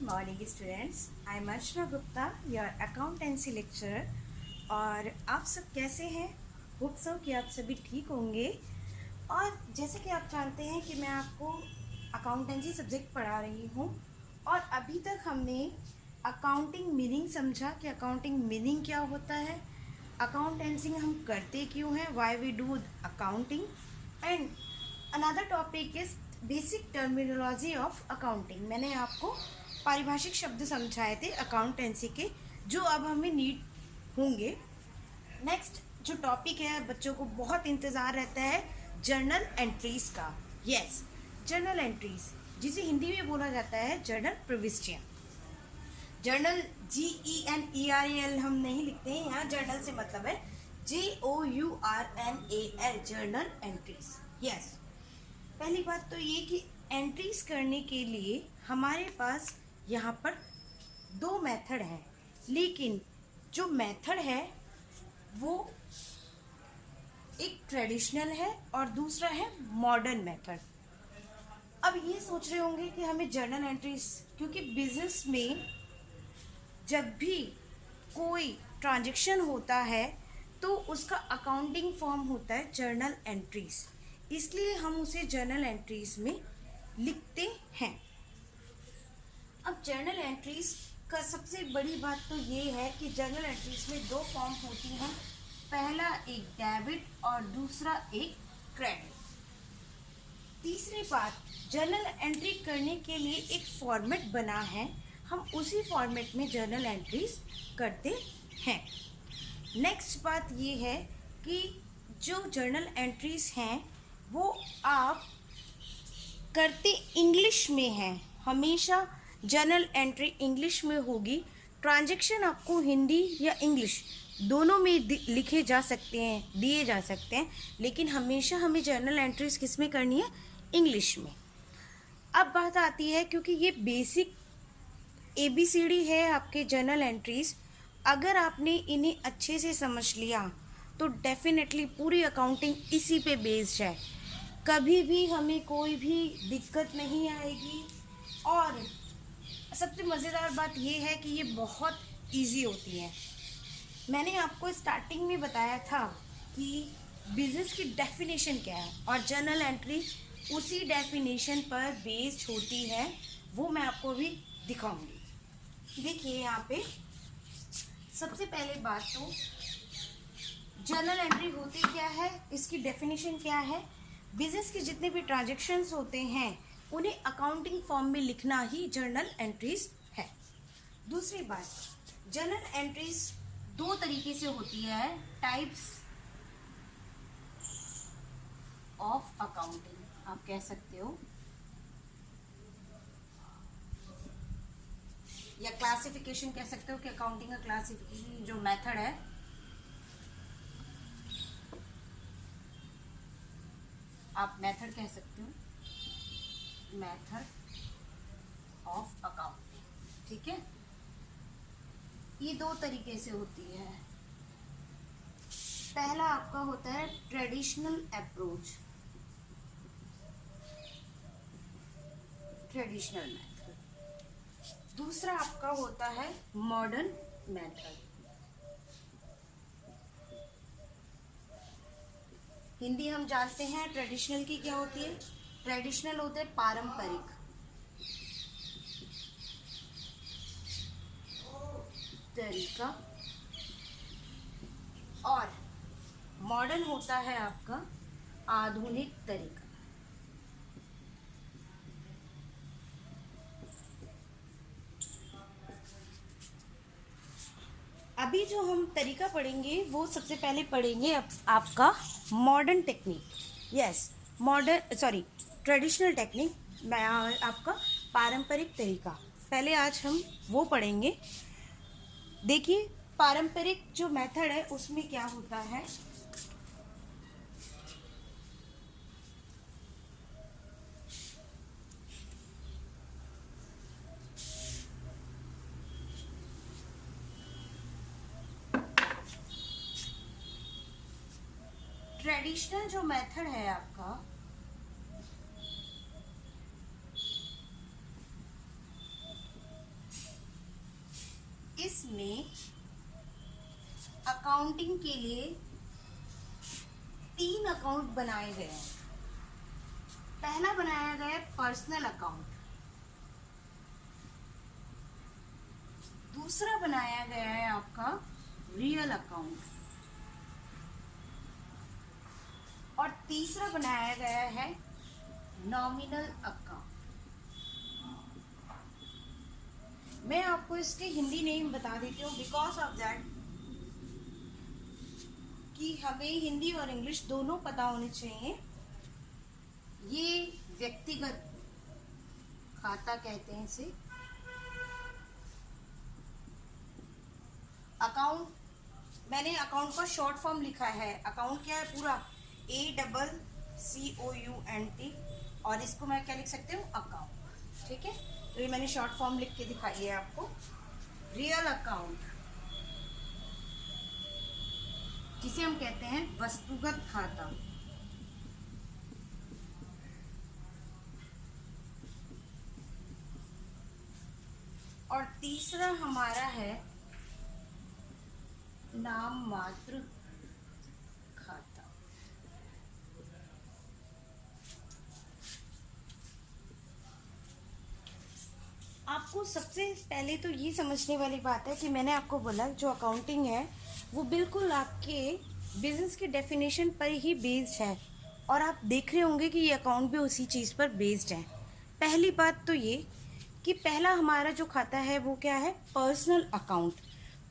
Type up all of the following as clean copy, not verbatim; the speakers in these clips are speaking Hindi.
Morning students, I am Archana Gupta, your accountancy lecturer. और आप सब कैसे हैं? होप सो कि आप सभी ठीक होंगे। और जैसे कि आप जानते हैं कि मैं आपको अकाउंटेंसी सब्जेक्ट पढ़ा रही हूँ, और अभी तक हमने अकाउंटिंग मीनिंग समझा कि अकाउंटिंग मीनिंग क्या होता है, अकाउंटेंसी हम करते क्यों हैं, why we do accounting, and another topic is basic terminology of accounting. मैंने आपको पारिभाषिक शब्द समझाए थे अकाउंटेंसी के, जो अब हमें नीड होंगे। नेक्स्ट जो टॉपिक है, बच्चों को बहुत इंतज़ार रहता है, जर्नल एंट्रीज का। यस, जर्नल एंट्रीज, जिसे हिंदी में बोला जाता है जर्नल प्रविष्टियाँ। जर्नल GENERAL हम नहीं लिखते हैं यहाँ, जर्नल से मतलब है JOURNAL, जर्नल एंट्रीज। यस, पहली बात तो ये कि एंट्रीज करने के लिए हमारे पास यहाँ पर दो मेथड हैं, लेकिन जो मेथड है वो एक ट्रेडिशनल है और दूसरा है मॉडर्न मेथड। अब ये सोच रहे होंगे कि हमें जर्नल एंट्रीज, क्योंकि बिजनेस में जब भी कोई ट्रांजैक्शन होता है तो उसका अकाउंटिंग फॉर्म होता है जर्नल एंट्रीज, इसलिए हम उसे जर्नल एंट्रीज में लिखते हैं। अब जर्नल एंट्रीज का सबसे बड़ी बात तो ये है कि जर्नल एंट्रीज में दो फॉर्म होती हैं, पहला एक डेबिट और दूसरा एक क्रेडिट। तीसरी बात, जर्नल एंट्री करने के लिए एक फॉर्मेट बना है, हम उसी फॉर्मेट में जर्नल एंट्रीज करते हैं। नेक्स्ट बात ये है कि जो जर्नल एंट्रीज हैं वो आप करते इंग्लिश में हैं, हमेशा जर्नल एंट्री इंग्लिश में होगी। ट्रांजैक्शन आपको हिंदी या इंग्लिश दोनों में लिखे जा सकते हैं, दिए जा सकते हैं, लेकिन हमेशा हमें जर्नल एंट्रीज किस में करनी है? इंग्लिश में। अब बात आती है, क्योंकि ये बेसिक ABCD है आपके जर्नल एंट्रीज, अगर आपने इन्हें अच्छे से समझ लिया तो डेफिनेटली पूरी अकाउंटिंग इसी पे बेस्ड है, कभी भी हमें कोई भी दिक्कत नहीं आएगी। और सबसे मज़ेदार बात ये है कि ये बहुत इजी होती है। मैंने आपको स्टार्टिंग में बताया था कि बिजनेस की डेफिनेशन क्या है, और जर्नल एंट्री उसी डेफिनेशन पर बेस्ड होती है, वो मैं आपको भी दिखाऊंगी। देखिए यहाँ पे सबसे पहले बात तो जर्नल एंट्री होती क्या है, इसकी डेफिनेशन क्या है। बिजनेस के जितने भी ट्रांजैक्शंस होते हैं उन्हें अकाउंटिंग फॉर्म में लिखना ही जर्नल एंट्रीज है। दूसरी बात, जर्नल एंट्रीज दो तरीके से होती है, टाइप्स ऑफ अकाउंटिंग आप कह सकते हो, या क्लासिफिकेशन कह सकते हो कि अकाउंटिंग का क्लासिफिकेशन जो मेथड है, आप मेथड कह सकते हो, मेथड ऑफ अकाउंटिंग। ठीक है, ये दो तरीके से होती है। पहला आपका होता है ट्रेडिशनल अप्रोच, ट्रेडिशनल मेथड। दूसरा आपका होता है मॉडर्न मेथड। हिंदी हम जानते हैं ट्रेडिशनल की क्या होती है, ट्रेडिशनल होते हैं पारंपरिक, तरीका, और मॉडर्न होता है आपका आधुनिक तरीका। अभी जो हम तरीका पढ़ेंगे वो सबसे पहले पढ़ेंगे आपका modern technique. Yes, traditional technique, आपका पारंपरिक तरीका। पहले आज हम वो पढ़ेंगे। देखिए, पारंपरिक जो मेथड है उसमें क्या होता है, ट्रेडिशनल जो मेथड है आपका, इसमें अकाउंटिंग के लिए 3 अकाउंट बनाए गए हैं। पहला बनाया गया है पर्सनल अकाउंट, दूसरा बनाया गया है आपका रियल अकाउंट, और तीसरा बनाया गया है नॉमिनल अकाउंट। मैं आपको इसके हिंदी नेम बता देती हूँ बिकॉज ऑफ दैट कि हमें हिंदी और इंग्लिश दोनों पता होने चाहिए। ये व्यक्तिगत खाता कहते हैं इसे। अकाउंट, मैंने अकाउंट का शॉर्ट फॉर्म लिखा है। अकाउंट क्या है पूरा, ACCOUNT, और इसको मैं क्या लिख सकती हूँ, अकाउंट। ठीक है, तो ये मैंने शॉर्ट फॉर्म लिख के दिखाई है आपको। रियल अकाउंट, जिसे हम कहते हैं वस्तुगत खाता। और तीसरा हमारा है नाम मात्र खाता। आपको सबसे पहले तो ये समझने वाली बात है कि मैंने आपको बोला जो अकाउंटिंग है वो बिल्कुल आपके बिजनेस के डेफिनेशन पर ही बेस्ड है, और आप देख रहे होंगे कि ये अकाउंट भी उसी चीज़ पर बेस्ड है। पहली बात तो ये कि पहला हमारा जो खाता है वो क्या है, पर्सनल अकाउंट।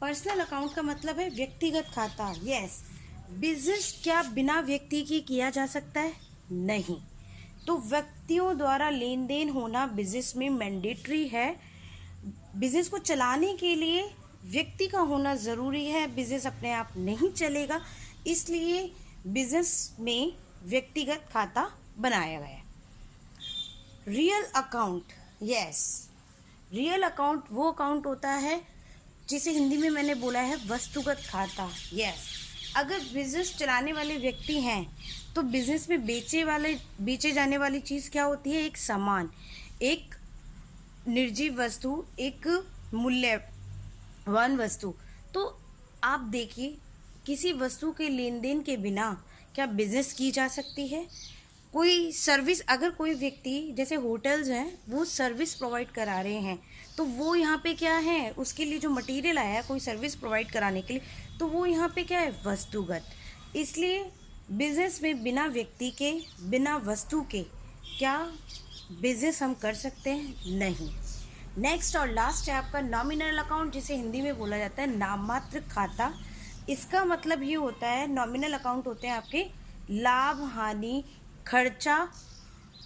पर्सनल अकाउंट का मतलब है व्यक्तिगत खाता। यस, बिजनेस क्या बिना व्यक्ति के किया जा सकता है? नहीं। तो व्यक्तियों द्वारा लेन देन होना बिजनेस में मैंडेटरी है। बिजनेस को चलाने के लिए व्यक्ति का होना ज़रूरी है, बिजनेस अपने आप नहीं चलेगा, इसलिए बिजनेस में व्यक्तिगत खाता बनाया गया है। Real account, yes, real account वो अकाउंट होता है जिसे हिंदी में मैंने बोला है वस्तुगत खाता। यस, अगर बिजनेस चलाने वाले व्यक्ति हैं तो बिजनेस में बेचे जाने वाली चीज़ क्या होती है, एक सामान, एक निर्जीव वस्तु, एक मूल्यवान वस्तु। तो आप देखिए किसी वस्तु के लेन देन के बिना क्या बिजनेस की जा सकती है? कोई सर्विस, अगर कोई व्यक्ति, जैसे होटल्स हैं वो सर्विस प्रोवाइड करा रहे हैं, तो वो यहाँ पे क्या है, उसके लिए जो मटेरियल आया है कोई सर्विस प्रोवाइड कराने के लिए, तो वो यहाँ पे क्या है, वस्तुगत। इसलिए बिजनेस में बिना व्यक्ति के, बिना वस्तु के क्या बिजनेस हम कर सकते हैं? नहीं। नेक्स्ट और लास्ट है आपका नॉमिनल अकाउंट, जिसे हिंदी में बोला जाता है नाममात्र खाता। इसका मतलब ये होता है, नॉमिनल अकाउंट होते हैं आपके लाभ, हानि, खर्चा,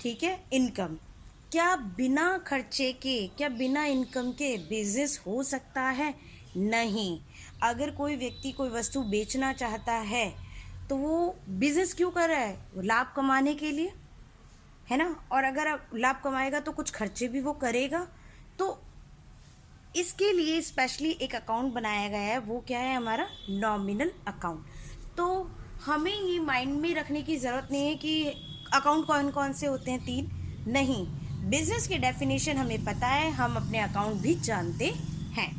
ठीक है, इनकम। क्या बिना खर्चे के, क्या बिना इनकम के बिजनेस हो सकता है? नहीं। अगर कोई व्यक्ति कोई वस्तु बेचना चाहता है तो वो बिजनेस क्यों कर रहा है? वो लाभ कमाने के लिए, है ना। और अगर लाभ कमाएगा तो कुछ खर्चे भी वो करेगा, तो इसके लिए स्पेशली एक अकाउंट बनाया गया है, वो क्या है, हमारा नॉमिनल अकाउंट। तो हमें ये माइंड में रखने की ज़रूरत नहीं है कि अकाउंट कौन कौन से होते हैं, 3 नहीं। बिजनेस की डेफिनेशन हमें पता है, हम अपने अकाउंट भी जानते हैं।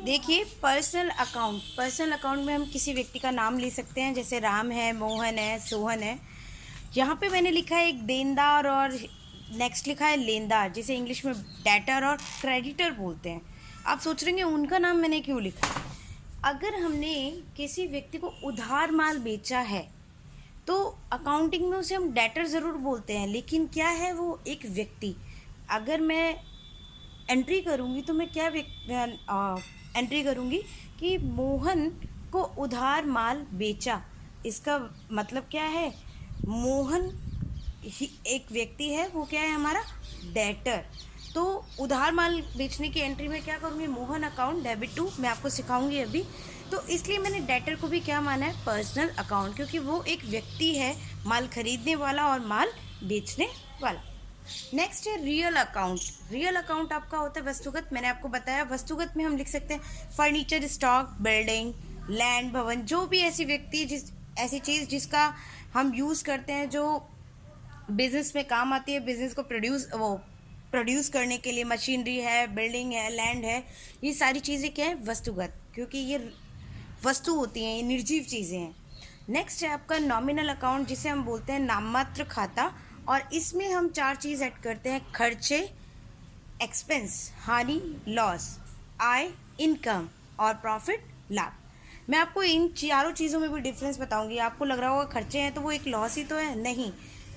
देखिए पर्सनल अकाउंट में हम किसी व्यक्ति का नाम ले सकते हैं, जैसे राम है, मोहन है, सोहन है। यहाँ पे मैंने लिखा है एक देनदार, और नेक्स्ट लिखा है लेनदार, जिसे इंग्लिश में डेटर और क्रेडिटर बोलते हैं। आप सोच रहे हैं उनका नाम मैंने क्यों लिखा। अगर हमने किसी व्यक्ति को उधार माल बेचा है तो अकाउंटिंग में उसे हम डेटर ज़रूर बोलते हैं, लेकिन क्या है, वो एक व्यक्ति। अगर मैं एंट्री करूँगी तो मैं क्या एंट्री करूँगी कि मोहन को उधार माल बेचा। इसका मतलब क्या है, मोहन ही एक व्यक्ति है, वो क्या है, हमारा डेटर। तो उधार माल बेचने की एंट्री में क्या करूँगी, मोहन अकाउंट डेबिट टू, मैं आपको सिखाऊंगी अभी। तो इसलिए मैंने डेटर को भी क्या माना है, पर्सनल अकाउंट, क्योंकि वो एक व्यक्ति है, माल खरीदने वाला और माल बेचने वाला। नेक्स्ट है रियल अकाउंट। रियल अकाउंट आपका होता है वस्तुगत। मैंने आपको बताया वस्तुगत में हम लिख सकते हैं फर्नीचर, स्टॉक, बिल्डिंग, लैंड, भवन, जो भी ऐसी व्यक्ति, ऐसी चीज़ जिसका हम यूज़ करते हैं, जो बिजनेस में काम आती है, बिजनेस को प्रोड्यूस करने के लिए मशीनरी है, बिल्डिंग है, लैंड है, ये सारी चीज़ें क्या है, वस्तुगत, क्योंकि ये वस्तु होती हैं, ये निर्जीव चीज़ें हैं। नेक्स्ट है आपका नॉमिनल अकाउंट, जिसे हम बोलते हैं नाममात्र खाता, और इसमें हम 4 चीज़ ऐड करते हैं: खर्चे, एक्सपेंस, हानि, लॉस, आय, इनकम, और प्रॉफिट, लाभ। मैं आपको इन चारों चीज़ों में भी डिफरेंस बताऊंगी। आपको लग रहा होगा खर्चे हैं तो वो एक लॉस ही तो है, नहीं,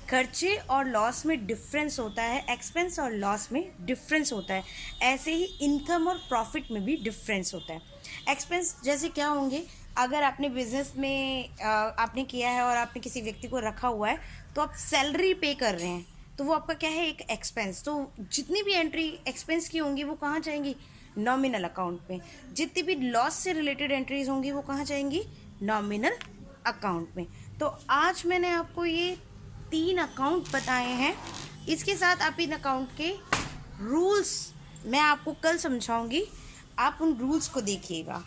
खर्चे और लॉस में डिफरेंस होता है, एक्सपेंस और लॉस में डिफरेंस होता है। ऐसे ही इनकम और प्रॉफिट में भी डिफरेंस होता है। एक्सपेंस जैसे क्या होंगे, अगर आपने बिजनेस में आपने किया है और आपने किसी व्यक्ति को रखा हुआ है, तो आप सैलरी पे कर रहे हैं, तो वो आपका क्या है, एक एक्सपेंस। तो जितनी भी एंट्री एक्सपेंस की होंगी वो कहाँ जाएंगी, नॉमिनल अकाउंट में। जितनी भी लॉस से रिलेटेड एंट्रीज होंगी वो कहाँ जाएंगी, नॉमिनल अकाउंट में। तो आज मैंने आपको ये 3 अकाउंट बताए हैं। इसके साथ आप इन अकाउंट के रूल्स मैं आपको कल समझाऊंगी, आप उन रूल्स को देखिएगा।